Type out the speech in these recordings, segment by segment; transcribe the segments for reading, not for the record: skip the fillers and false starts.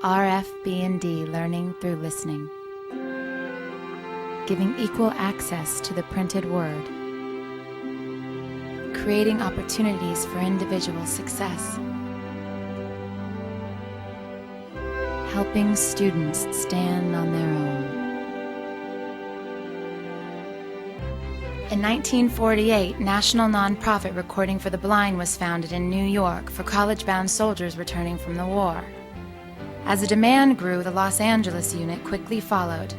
RFB&D Learning Through Listening, giving equal access to the printed word, creating opportunities for individual success, helping students stand on their own. In 1948, National Nonprofit Recording for the Blind was founded in New York for college-bound soldiers returning from the war. As the demand grew, the Los Angeles unit quickly followed.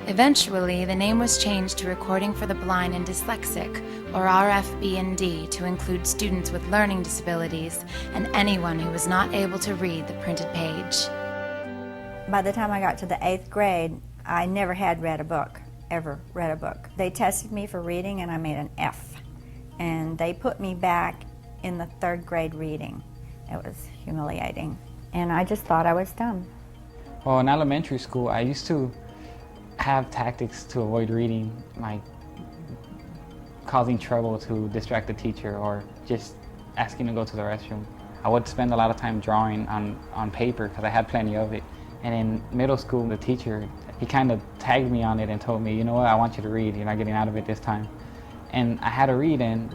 Eventually, the name was changed to Recording for the Blind and Dyslexic, or RFB&D, to include students with learning disabilities and anyone who was not able to read the printed page. By the time I got to the 8th grade, I never had read a book, ever read a book. They tested me for reading and I made an F. And they put me back in the 3rd grade reading. It was humiliating. And I just thought I was dumb. Well, in elementary school, I used to have tactics to avoid reading, like causing trouble to distract the teacher or just asking to go to the restroom. I would spend a lot of time drawing on paper because I had plenty of it. And in middle school, the teacher, he kind of tagged me on it and told me, you know what, I want you to read. You're not getting out of it this time. And I had to read, and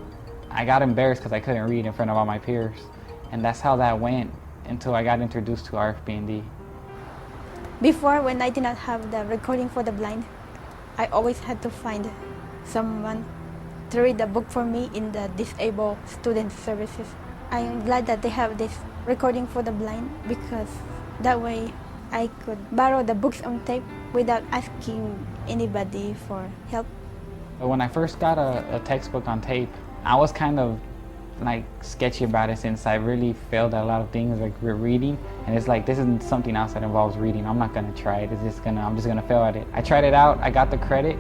I got embarrassed because I couldn't read in front of all my peers. And that's how that went until I got introduced to RFB&D. Before, when I did not have the Recording for the Blind, I always had to find someone to read the book for me in the Disabled Student Services. I am glad that they have this Recording for the Blind because that way I could borrow the books on tape without asking anybody for help. When I first got a textbook on tape, I was kind of like sketchy about it since I really failed at a lot of things like reading, and it's like this isn't something else that involves reading. I'm not gonna try it. I'm just gonna fail at it. I tried it out. I got the credit,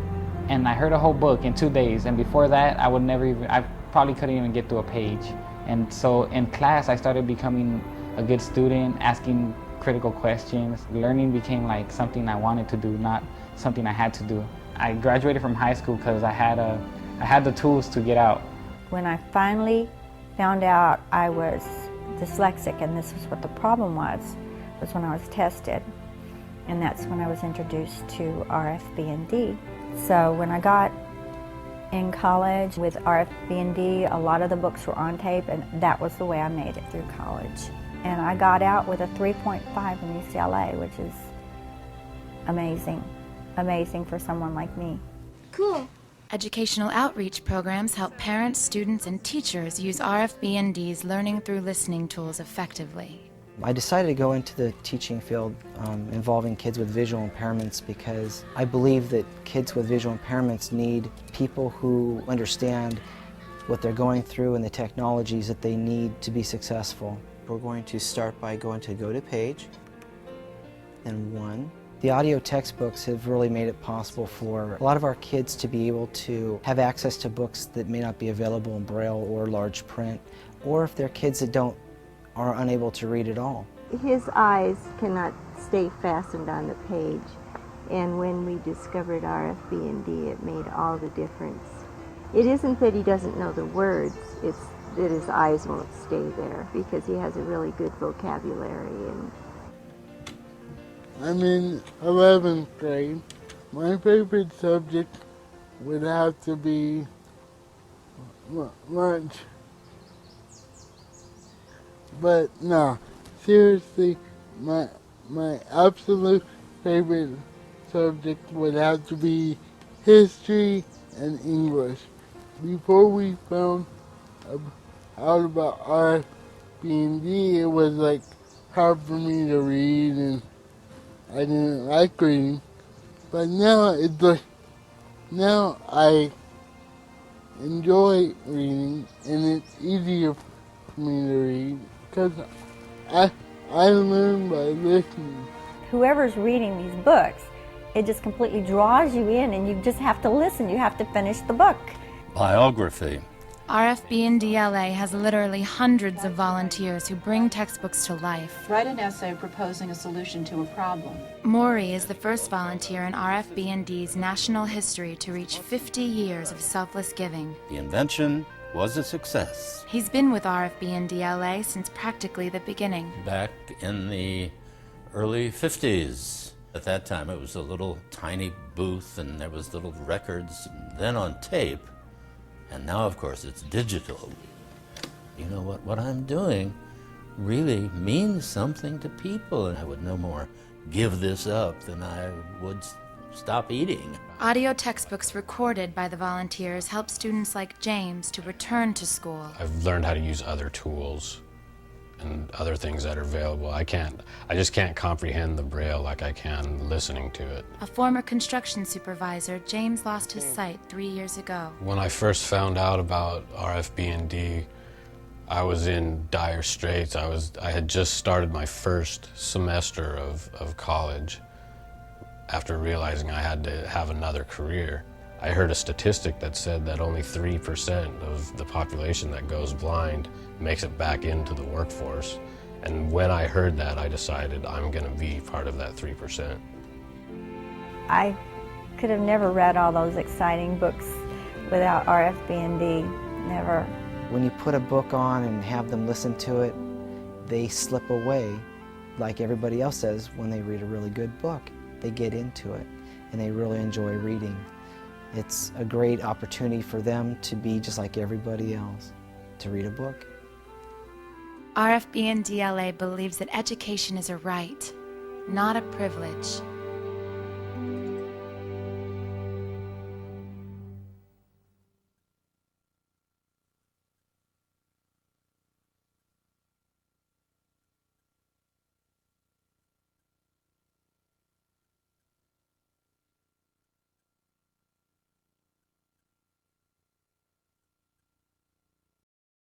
and I heard a whole book in 2 days. And before that, I probably couldn't even get through a page. And so in class, I started becoming a good student, asking critical questions. Learning became like something I wanted to do, not something I had to do. I graduated from high school because I had the tools to get out. When I finally found out I was dyslexic, and this was what the problem was when I was tested. And that's when I was introduced to RFB&D. So when I got in college with RFB&D, a lot of the books were on tape, and that was the way I made it through college. And I got out with a 3.5 in UCLA, which is amazing. Amazing for someone like me. Cool. Educational outreach programs help parents, students, and teachers use RFB&D's Learning Through Listening tools effectively. I decided to go into the teaching field involving kids with visual impairments because I believe that kids with visual impairments need people who understand what they're going through and the technologies that they need to be successful. We're going to start by going to Go to Page, and 1. The audio textbooks have really made it possible for a lot of our kids to be able to have access to books that may not be available in Braille or large print, or if they're kids that are unable to read at all. His eyes cannot stay fastened on the page, and when we discovered RFB&D, it made all the difference. It isn't that he doesn't know the words, it's that his eyes won't stay there because he has a really good vocabulary. And I'm in 11th grade. My favorite subject would have to be lunch. But no, seriously, my absolute favorite subject would have to be history and English. Before we found out about RFB&D, it was like hard for me to read, and I didn't like reading. But now it's like, now I enjoy reading, and it's easier for me to read because I learn by listening. Whoever's reading these books, it just completely draws you in, and you just have to listen. You have to finish the book. Biography. RFB&D LA has literally hundreds of volunteers who bring textbooks to life. Write an essay proposing a solution to a problem. Maury is the first volunteer in RFB&D's national history to reach 50 years of selfless giving. The invention was a success. He's been with RFB&D LA since practically the beginning. Back in the early 50s. At that time, it was a little tiny booth, and there was little records, and then on tape, and now, of course, it's digital. You know, what I'm doing really means something to people, and I would no more give this up than I would stop eating. Audio textbooks recorded by the volunteers help students like James to return to school. I've learned how to use other tools and other things that are available. I just can't comprehend the Braille like I can listening to it. A former construction supervisor, James lost his sight 3 years ago. When I first found out about RFB&D, I was in dire straits. I had just started my first semester of college after realizing I had to have another career. I heard a statistic that said that only 3% of the population that goes blind makes it back into the workforce. And when I heard that, I decided I'm going to be part of that 3%. I could have never read all those exciting books without RFB&D, never. When you put a book on and have them listen to it, they slip away like everybody else does when they read a really good book. They get into it and they really enjoy reading. It's a great opportunity for them to be just like everybody else, to read a book. RFB&DLA believes that education is a right, not a privilege.